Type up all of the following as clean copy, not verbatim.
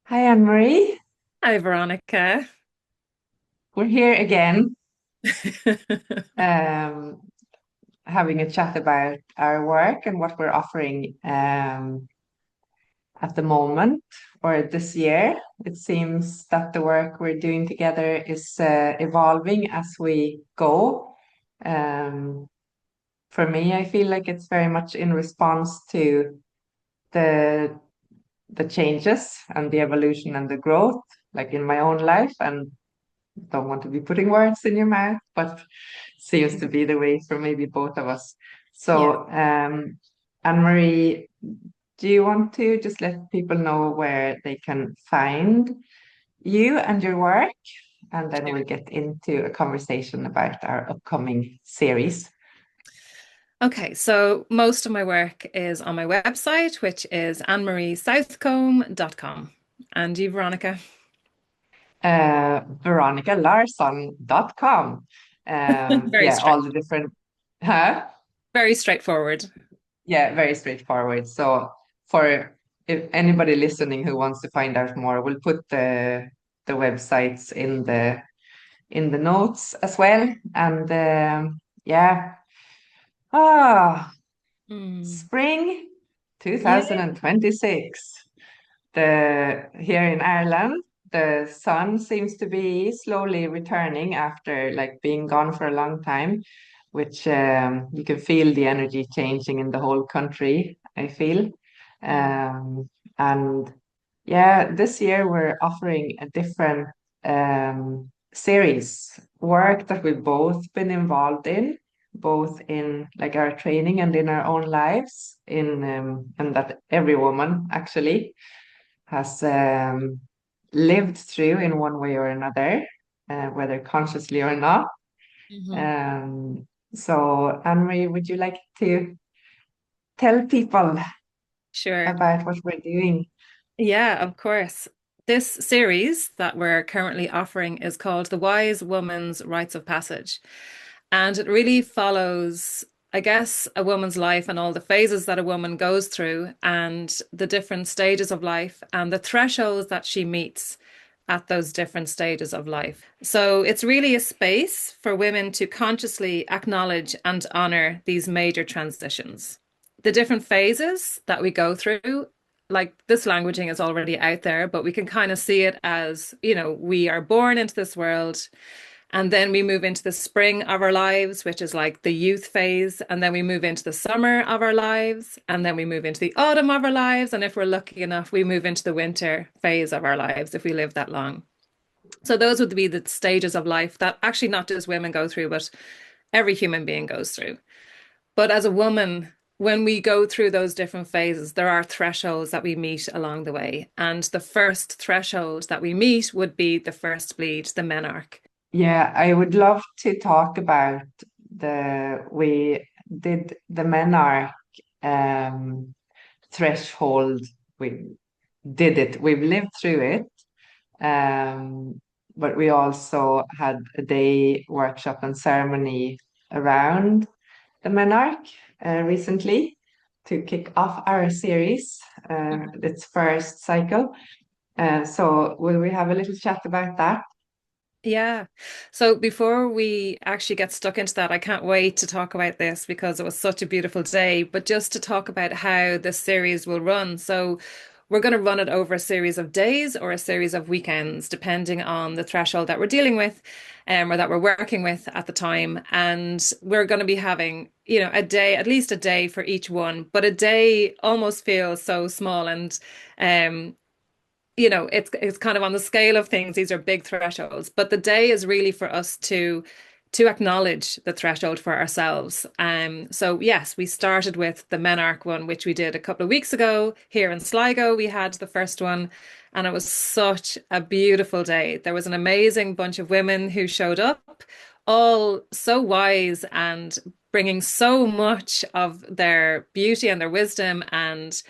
Hi, Anne-Marie. Hi, Veronica. We're here again, um, having a chat about our work and what we're offering at the moment or this year. It seems that the work we're doing together is evolving as we go. Um, for me, I feel like it's very much in response to the the changes and the evolution and the growth, like in my own life, and don't want to be putting words in your mouth, but seems to be the way for maybe both of us. Yeah, So, Anne-Marie, do you want to just let people know where they can find you and your work? And then we'll sure. get into a conversation about our upcoming series. Okay, so most of my work is on my website, which is annemariesouthcombe.com. And you, Veronica? VeronicaLarsson.com. Very Yeah, straight, all the different, huh? very straightforward. Yeah, very straightforward. So for if anybody listening who wants to find out more, we'll put the websites in the notes as well. And yeah, ah, Mm. spring Yeah. 2026. The here in Ireland, the sun seems to be slowly returning after like being gone for a long time, which you can feel the energy changing in the whole country, I feel. Mm. Um, and yeah, this year we're offering a different series, work that we've both been involved in, both in like our training and in our own lives, in and that every woman actually has lived through in one way or another, whether consciously or not. Mhm. Um, so, Anne-Marie, would you like to tell people Sure. about what we're doing? Yeah, of course. This series that we're currently offering is called The Wise Woman's Rites of Passage. And it really follows, I guess, a woman's life and all the phases that a woman goes through and the different stages of life and the thresholds that she meets at those different stages of life. So it's really a space for women to consciously acknowledge and honor these major transitions. The different phases that we go through, like this languaging is already out there, but we can kind of see it as, we are born into this world and then we move into the spring of our lives, which is like the youth phase. And then we move into the summer of our lives. And then we move into the autumn of our lives. And if we're lucky enough, we move into the winter phase of our lives if we live that long. So those would be the stages of life that actually not just women go through, but every human being goes through. But as a woman, when we go through those different phases, there are thresholds that we meet along the way. And the first threshold that we meet would be the first bleed, the menarche. Yeah, I would love to talk about we did the Menarch um, threshold. We did it. We've lived through it. But we also had a day workshop and ceremony around the Menarch recently to kick off our series, its first cycle. So will we have a little chat about that? Yeah. So before we actually get stuck into that, I can't wait to talk about this because it was such a beautiful day. But just to talk about how this series will run. So we're going to run it over a series of days or a series of weekends, depending on the threshold that we're dealing with, or that we're working with at the time. And we're going to be having, a day, at least a day for each one. But a day almost feels so small and um it's kind of on the scale of things, these are big thresholds, but the day is really for us to acknowledge the threshold for ourselves. So yes, we started with the Menarche one, which we did a couple of weeks ago here in Sligo. We had the first one, and it was such a beautiful day. There was an amazing bunch of women who showed up, all so wise and bringing so much of their beauty and their wisdom and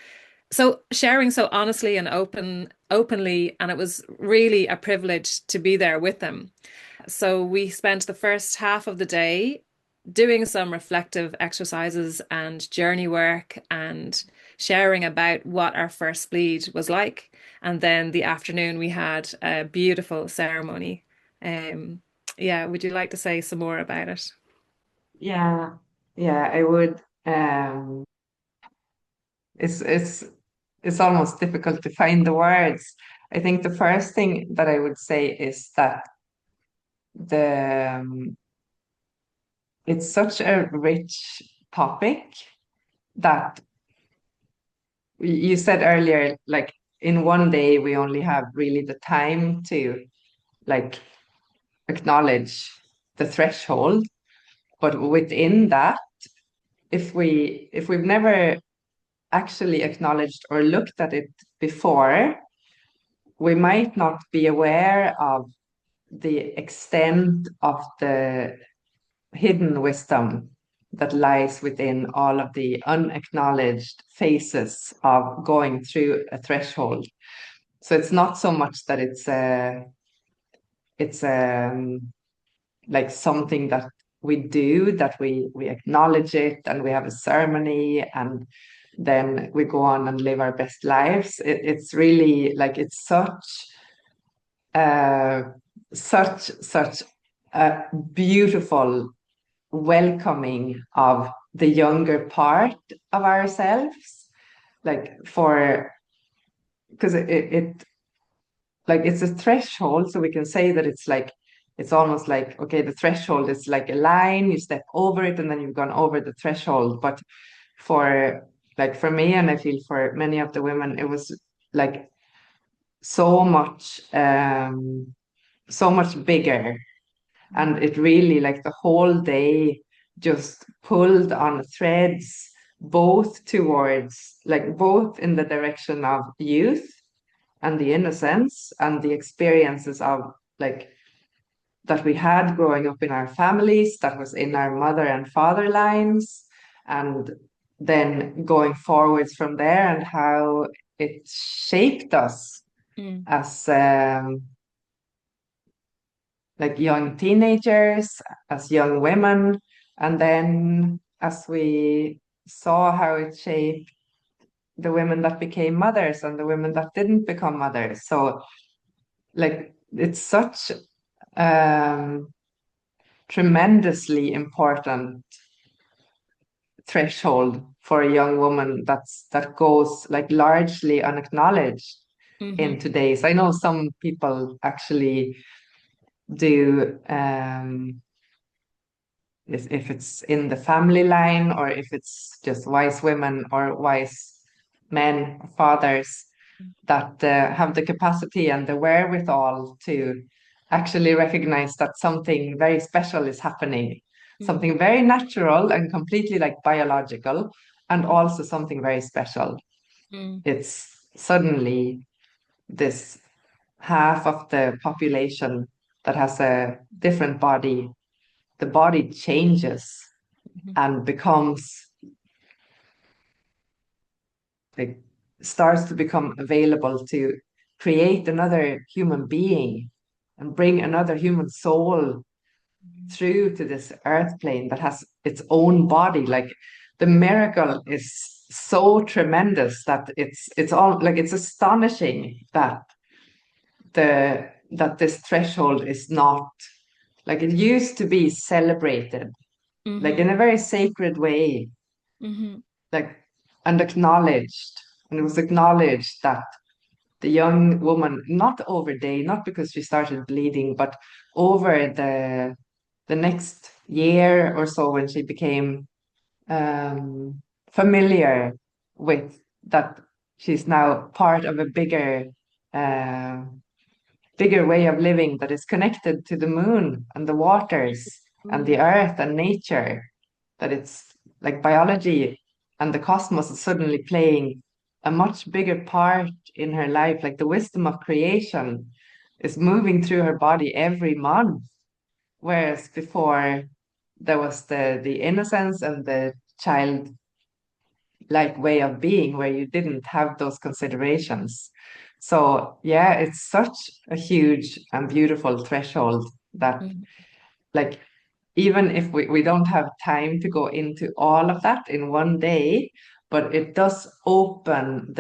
so sharing so honestly and openly, and it was really a privilege to be there with them. So we spent the first half of the day doing some reflective exercises and journey work and sharing about what our first bleed was like And then the afternoon we had a beautiful ceremony. Um, yeah, would you like to say some more about it? Yeah, yeah, I would. Um, it's it's it's almost difficult to find the words. I think the first thing that I would say is that the it's such a rich topic that you said earlier, like in one day we only have really the time to like acknowledge the threshold, but within that, if we've never actually acknowledged or looked at it before, we might not be aware of the extent of the hidden wisdom that lies within all of the unacknowledged phases of going through a threshold. So it's not so much that it's like something that we do, that we acknowledge it and we have a ceremony and then we go on and live our best lives. It's really like it's uh, such a beautiful welcoming of the younger part of ourselves, like for because it like it's a threshold, so we can say that it's like it's almost like okay, the threshold is like a line, you step over it and then you've gone over the threshold. But for like for me, and I feel for many of the women, it was like so much so much bigger, and it really like the whole day just pulled on threads both towards like both in the direction of youth and the innocence and the experiences of like that we had growing up in our families, that was in our mother and father lines, and then going forwards from there and how it shaped us Mm, as like young teenagers, as young women, and then as we saw how it shaped the women that became mothers and the women that didn't become mothers. So like it's such um tremendously important threshold for a young woman that goes like largely unacknowledged in hmm today's. I know some people actually do if it's in the family line or if it's just wise women or wise men, fathers that have the capacity and the wherewithal to actually recognize that something very special is happening, mm, something very natural and completely like biological, and also something very special. mm, It's suddenly this half of the population that has a different body. The body changes mhm, and becomes like starts to become available to create another human being and bring another human soul through to this earth plane that has its own body. Like the miracle is so tremendous that it's all like it's astonishing that this threshold is not like it used to be celebrated like in mhm, a very sacred way, mhm, like and acknowledged. And it was acknowledged that the young woman, not over day, not because she started bleeding, but over the next year or so when she became familiar with that she's now part of a uh, bigger way of living that is connected to the moon and the waters and mm, the earth and nature, that it's like biology and the cosmos is suddenly playing a much bigger part in her life. Like the wisdom of creation is moving through her body every month, whereas before there was the innocence and the childlike way of being where you didn't have those considerations. So yeah, it's such a huge and beautiful threshold that mm, like even if we don't have time to go into all of that in one day, but it does open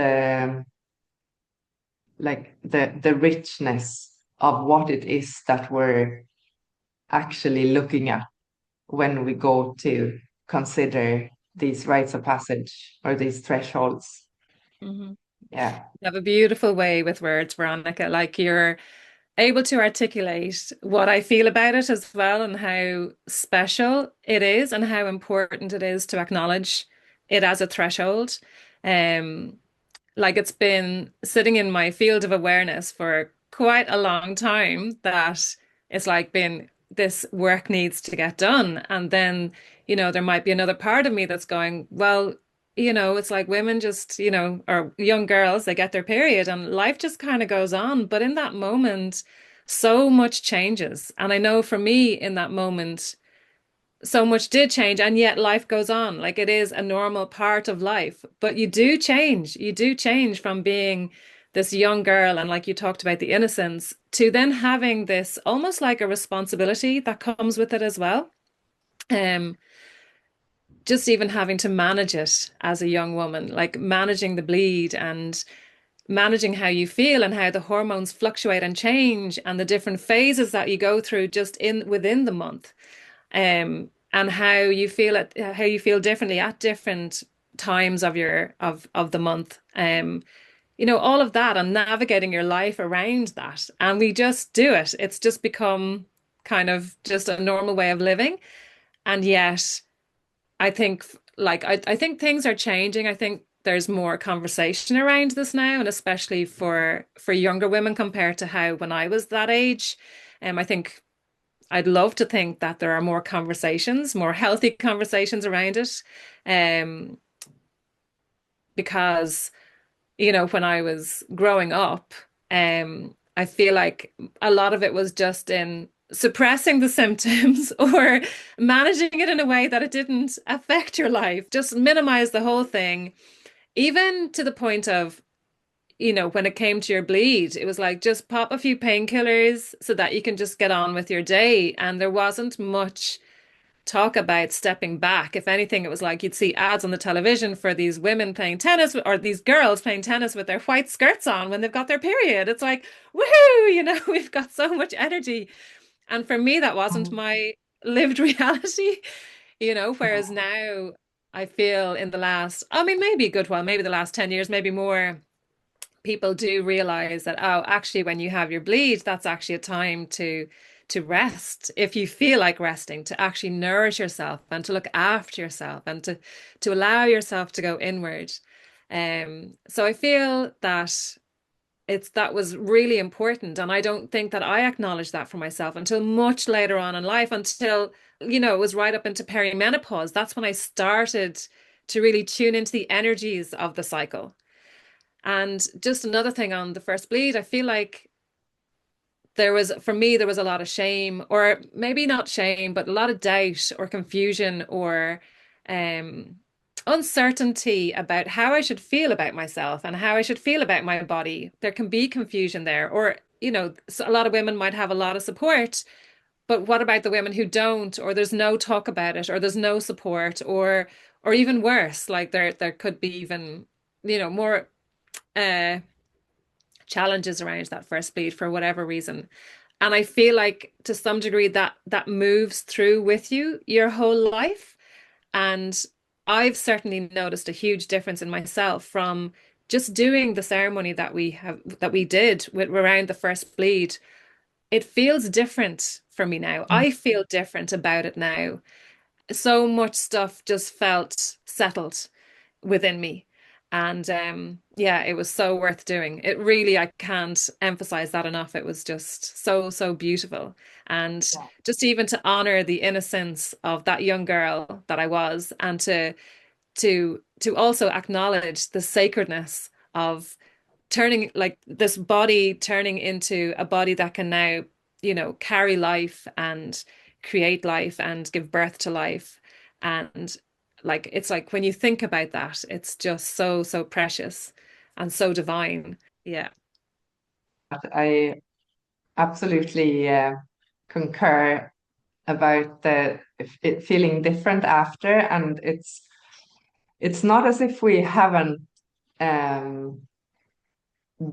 like the richness of what it is that we're actually looking at when we go to consider these rites of passage or these thresholds. Mhm. Yeah. You have a beautiful way with words, Veronica. Like you're able to articulate what I feel about it as well, and how special it is and how important it is to acknowledge it as a threshold. Um, like it's been sitting in my field of awareness for quite a long time that it's like been this work needs to get done. And then, there might be another part of me that's going, well, it's like women just, or young girls, they get their period and life just kind of goes on. But in that moment, so much changes. And I know for me in that moment, so much did change, and yet life goes on. Like it is a normal part of life, but you do change. You do change from being this young girl, and like you talked about the innocence, to then having this almost like a responsibility that comes with it as well. Um, just even having to manage it as a young woman, like managing the bleed and managing how you feel and how the hormones fluctuate and change and the different phases that you go through just in within the month, and how you feel differently at different times of the month. All of that and navigating your life around that. And we just do it. It's just become kind of just a normal way of living. And yet I think I think things are changing. I think there's more conversation around this now, and especially for younger women compared to how when I was that age. I think I'd love to think that there are more conversations, more healthy conversations around it. Um, because, when I was growing up, I feel like a lot of it was just in suppressing the symptoms or managing it in a way that it didn't affect your life, just minimize the whole thing, even to the point of, when it came to your bleed, it was like just pop a few painkillers so that you can just get on with your day. And there wasn't much talk about stepping back. If anything, it was like you'd see ads on the television for these women playing tennis or these girls playing tennis with their white skirts on when they've got their period. It's like, woohoo, we've got so much energy. And for me, that wasn't Um, my lived reality, yeah. whereas now I feel in the last, I mean, maybe a good while, maybe the last 10 years, maybe more, people do realize that, oh, actually, when you have your bleed, that's actually a time to rest. If you feel like resting, to actually nourish yourself and to look after yourself and to allow yourself to go inward. So I feel that that was really important. And I don't think that I acknowledged that for myself until much later on in life, until, it was right up into perimenopause. That's when I started to really tune into the energies of the cycle. And just another thing on the first bleed, I feel like for me, there was a lot of shame, or maybe not shame, but a lot of doubt or confusion or um, uncertainty about how I should feel about myself and how I should feel about my body. There can be confusion there. Or, a lot of women might have a lot of support, but what about the women who don't, or there's no talk about it, or there's no support, or even worse, like there could be even, more uh challenges around that first bleed for whatever reason. And I feel like to some degree that moves through with you your whole life. And I've certainly noticed a huge difference in myself from just doing the ceremony that we did around the first bleed. It feels different for me now. I feel different about it now. So much stuff just felt settled within me. And yeah, it was so worth doing. It really, I can't emphasize that enough. It was just so, so beautiful. And just even to honor the innocence of that young girl that I was, and to also acknowledge the sacredness of turning, like this body turning into a body that can now, carry life and create life and give birth to life. And like it's like when you think about that, it's just so, so precious and so divine. Yeah. I absolutely concur about it feeling different after, and it's not as if we haven't um,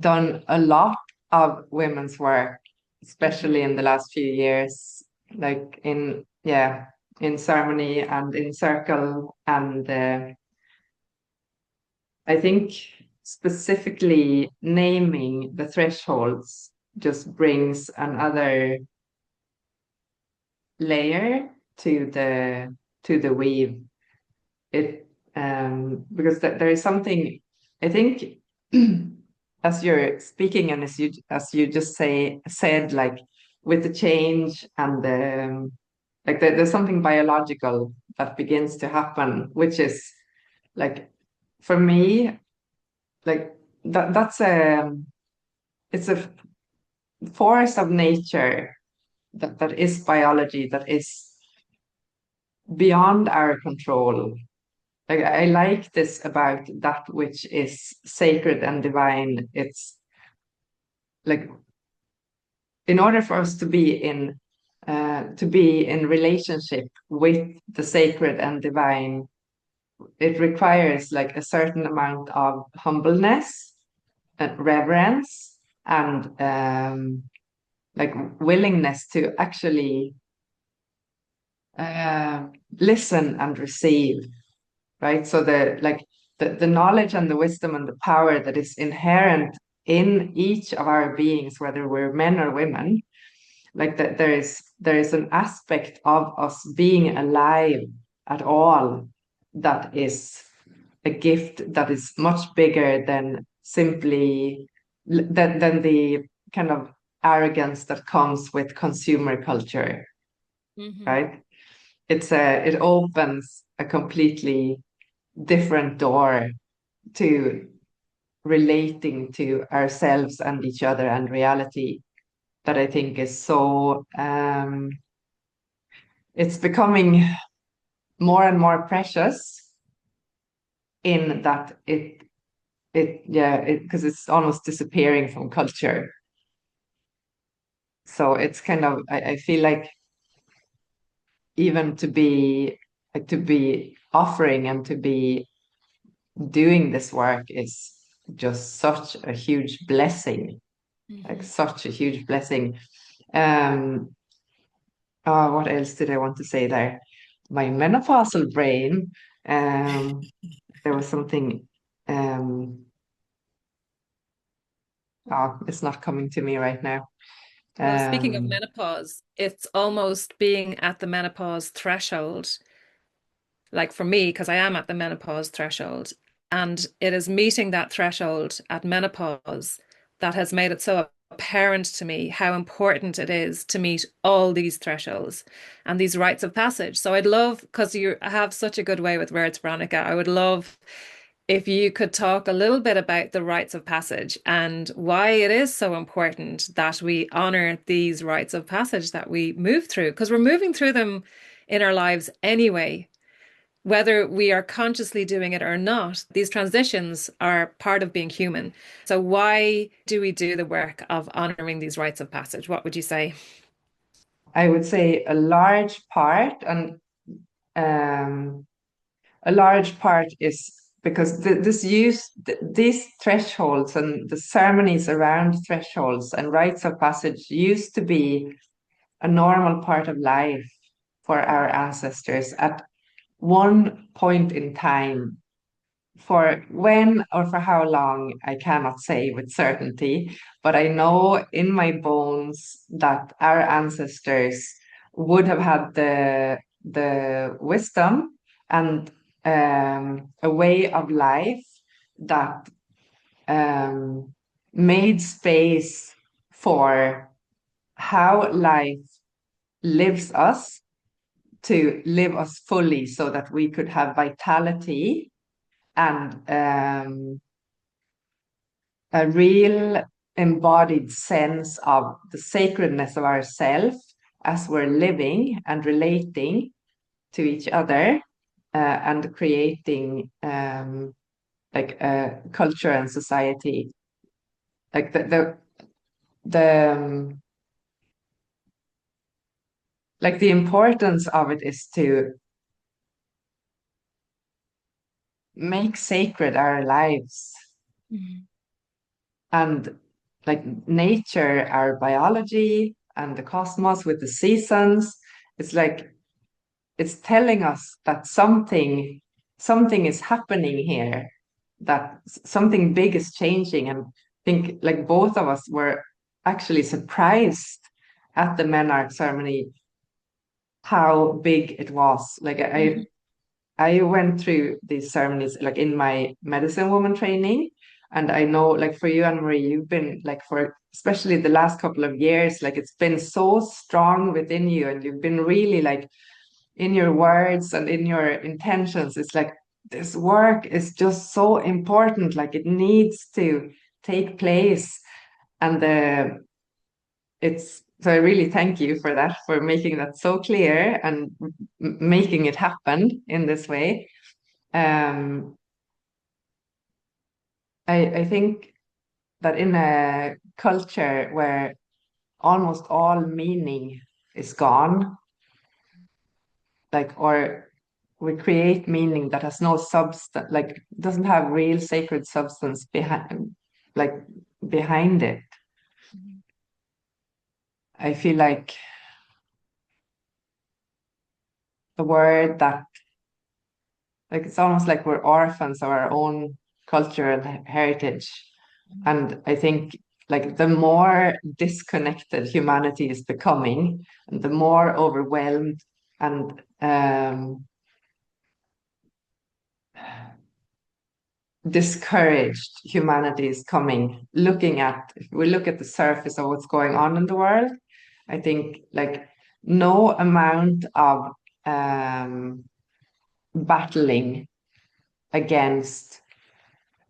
done a lot of women's work, especially Hmm. in the last few years, like in ceremony and in circle. And I think specifically naming the thresholds just brings another layer to the weave. It because there is something I think as you're speaking and as you just said, like with the change and the like there's something biological that begins to happen, which is like for me like that's a it's a force of nature that is biology that is beyond our control. Like I like this about that which is sacred and divine. It's like in order for us to be in relationship with the sacred and divine, it requires like a certain amount of humbleness and reverence and like willingness to actually listen and receive, right? So the knowledge and the wisdom and the power that is inherent in each of our beings, whether we're men or women, like that there is an aspect of us being alive at all that is a gift that is much bigger than simply than the kind of arrogance that comes with consumer culture, Hmm. right? It opens a completely different door to relating to ourselves and each other and reality that I think is so it's becoming more and more precious in that it because it's almost disappearing from culture. So it's kind of I feel like even to be like to be offering and to be doing this work is just such a huge blessing, like Hmm. such a huge blessing. Um, what else did I want to say there? My menopausal brain. There was something. Um, it's not coming to me right now. Well, speaking of Um, menopause, it's almost being at the menopause threshold, like for me, because I am at the menopause threshold, and it is meeting that threshold at menopause that has made it so apparent to me how important it is to meet all these thresholds and these rites of passage. So I'd love, because you have such a good way with words, Veronica, I would love if you could talk a little bit about the rites of passage and why it is so important that we honor these rites of passage that we move through, because we're moving through them in our lives anyway. Whether we are consciously doing it or not, these transitions are part of being human. So, why do we do the work of honoring these rites of passage? What would you say? I would say a large part, and um, a large part is because these thresholds and the ceremonies around thresholds and rites of passage used to be a normal part of life for our ancestors at one point in time. For when or for how long, I cannot say with certainty, but I know in my bones that our ancestors would have had the wisdom and a way of life that made space for how life lives us to live us fully so that we could have vitality and a real embodied sense of the sacredness of ourself as we're living and relating to each other and creating like a culture and society. Like the like the importance of it is to make sacred our lives and like nature, our biology and the cosmos with the seasons, it's like it's telling us that something is happening here, that something big is changing. And I think like both of us were actually surprised at the menarche ceremony how big it was. Like Mhm. I went through these ceremonies like in my medicine woman training. And I know like for you, Anne Marie, you've been like for especially the last couple of years, like it's been so strong within you and you've been really like in your words and in your intentions. It's like this work is just so important, like it needs to take place. And it's so I really thank you for that, for making that so clear and making it happen in this way. um I think that in a culture where almost all meaning is gone, like, or we create meaning that has no substance, like doesn't have real sacred substance behind, like behind it. I feel like the word that, like, it's almost like we're orphans of our own cultural heritage. And I think like the more disconnected humanity is becoming, and the more overwhelmed and discouraged humanity is coming, looking at, if we look at the surface of what's going on in the world, I think like no amount of um, battling against,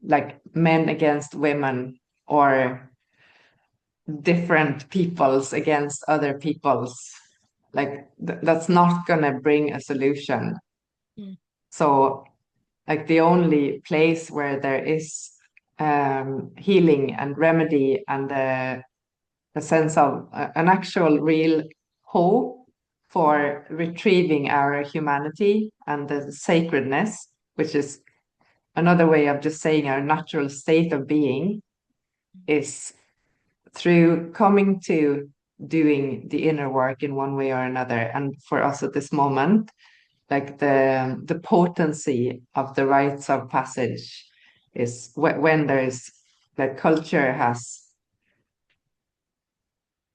like men against women, or different peoples against other peoples, like that's not gonna bring a solution. Mm. So like the only place where there is healing and remedy and a sense of an actual real hope for retrieving our humanity and the sacredness, which is another way of just saying our natural state of being, is through coming to doing the inner work in one way or another. And for us at this moment, like the potency of the rites of passage is when there's, the culture has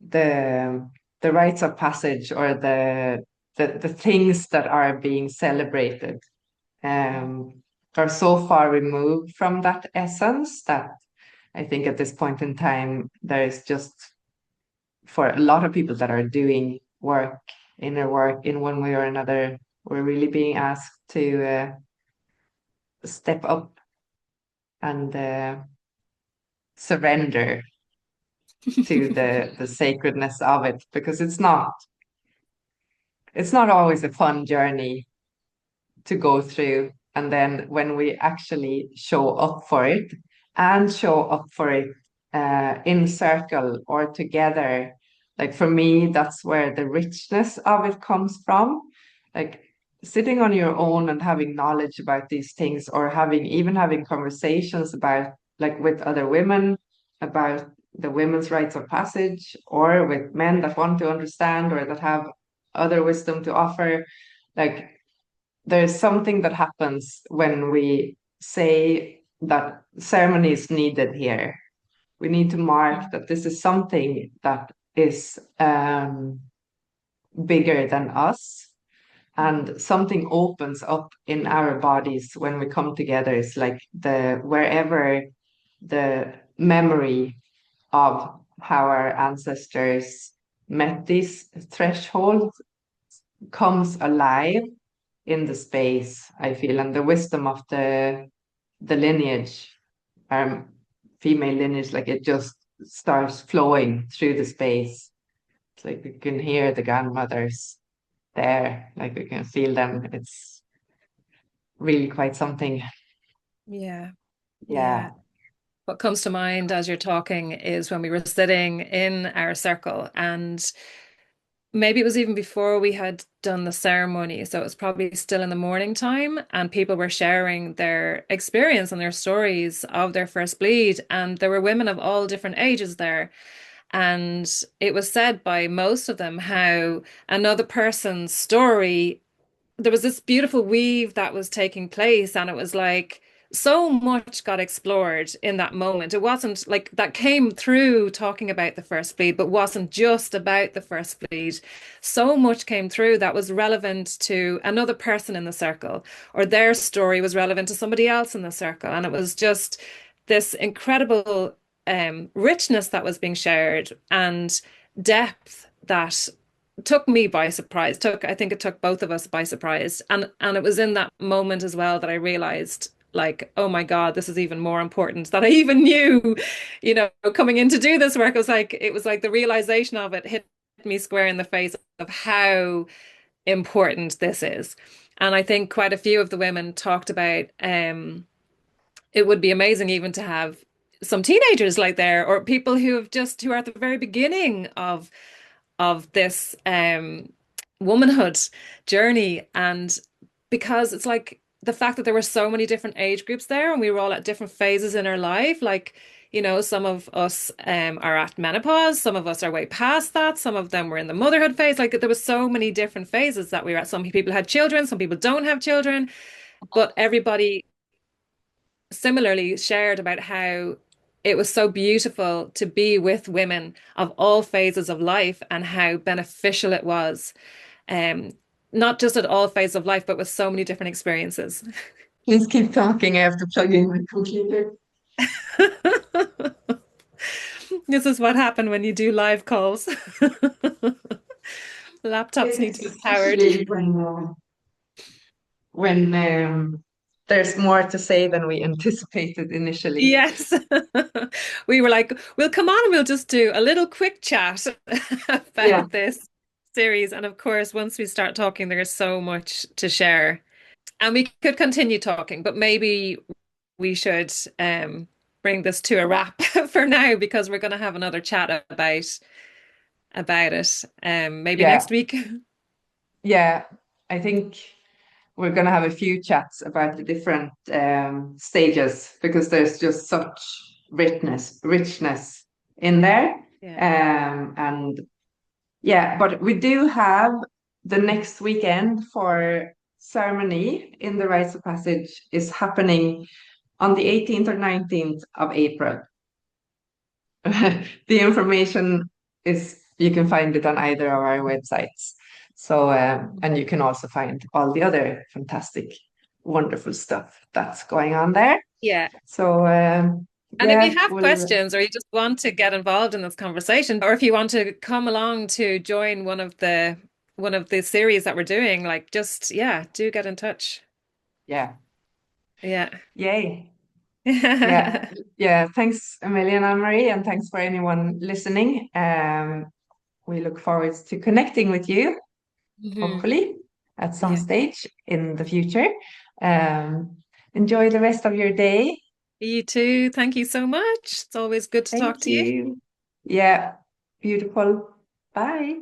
the the rites of passage, or the things that are being celebrated are so far removed from that essence that I think at this point in time there is just, for a lot of people that are doing work, inner work in one way or another, we're really being asked to step up and surrender to the sacredness of it, because it's not always a fun journey to go through. And then when we actually show up for it, and show up for it in circle or together, like for me, that's where the richness of it comes from. Like sitting on your own and having knowledge about these things, or having conversations about, like with other women, about the women's rites of passage, or with men that want to understand or that have other wisdom to offer. Like there's something that happens when we say that ceremony is needed here. We need to mark that this is something that is bigger than us, and something opens up in our bodies when we come together. It's like the wherever the memory of how our ancestors met these thresholds comes alive in the space, I feel, and the wisdom of the lineage, um, female lineage, like it just starts flowing through the space. It's like we can hear the grandmothers there, like we can feel them. It's really quite something. Yeah. Yeah. Yeah. What comes to mind as you're talking is when we were sitting in our circle, and maybe it was even before we had done the ceremony. So it was probably still in the morning time, and people were sharing their experience and their stories of their first bleed. And there were women of all different ages there. And it was said by most of them how another person's story, there was this beautiful weave that was taking place, and it was like so much got explored in that moment. It wasn't like that came through talking about the first bleed, but wasn't just about the first bleed. So much came through that was relevant to another person in the circle, or their story was relevant to somebody else in the circle. And it was just this incredible richness that was being shared and depth that took me by surprise. I think it took both of us by surprise. And it was in that moment as well that I realized, like, oh my God, this is even more important that I even knew, coming in to do this work. It was like the realization of it hit me square in the face of how important this is. And I think quite a few of the women talked about it would be amazing even to have some teenagers like there, or people who are at the very beginning of this womanhood journey. And because it's like the fact that there were so many different age groups there, and we were all at different phases in our life, like, some of us are at menopause, some of us are way past that, some of them were in the motherhood phase. Like, there was so many different phases that we were at. Some people had children, some people don't have children, but everybody similarly shared about how it was so beautiful to be with women of all phases of life, and how beneficial it was. Um, Not just at all phases of life, but with so many different experiences. Please keep talking. I have to plug in my computer. This is what happened when you do live calls. Laptops need It's to be powered. especially when there's more to say than we anticipated initially. Yes. We were like, we'll come on and we'll just do a little quick chat Yeah, about this series. And of course, once we start talking, there's so much to share. And we could continue talking, but maybe we should bring this to a wrap for now, because we're going to have another chat about it maybe yeah, next week. yeah. I think we're going to have a few chats about the different stages because there's just such richness in there. Yeah. And yeah, but we do have the next weekend for ceremony in the rites of passage is happening on the 18th or 19th of April. The information is you can find it on either of our websites. So and you can also find all the other fantastic, wonderful stuff that's going on there. Yeah. So And if you yeah, have we'll questions, or you just want to get involved in this conversation, or if you want to come along to join one of the series that we're doing, like, just, yeah, do get in touch. yeah, Yeah. yay. Yeah, yeah. Thanks a million, Anne-Marie, and thanks for anyone listening. We look forward to connecting with you, Hmm. hopefully, at some Yeah. stage in the future. Um, Enjoy the rest of your day. You too. Thank you so much. It's always good to talk Thank to you. you. Yeah, beautiful. Bye.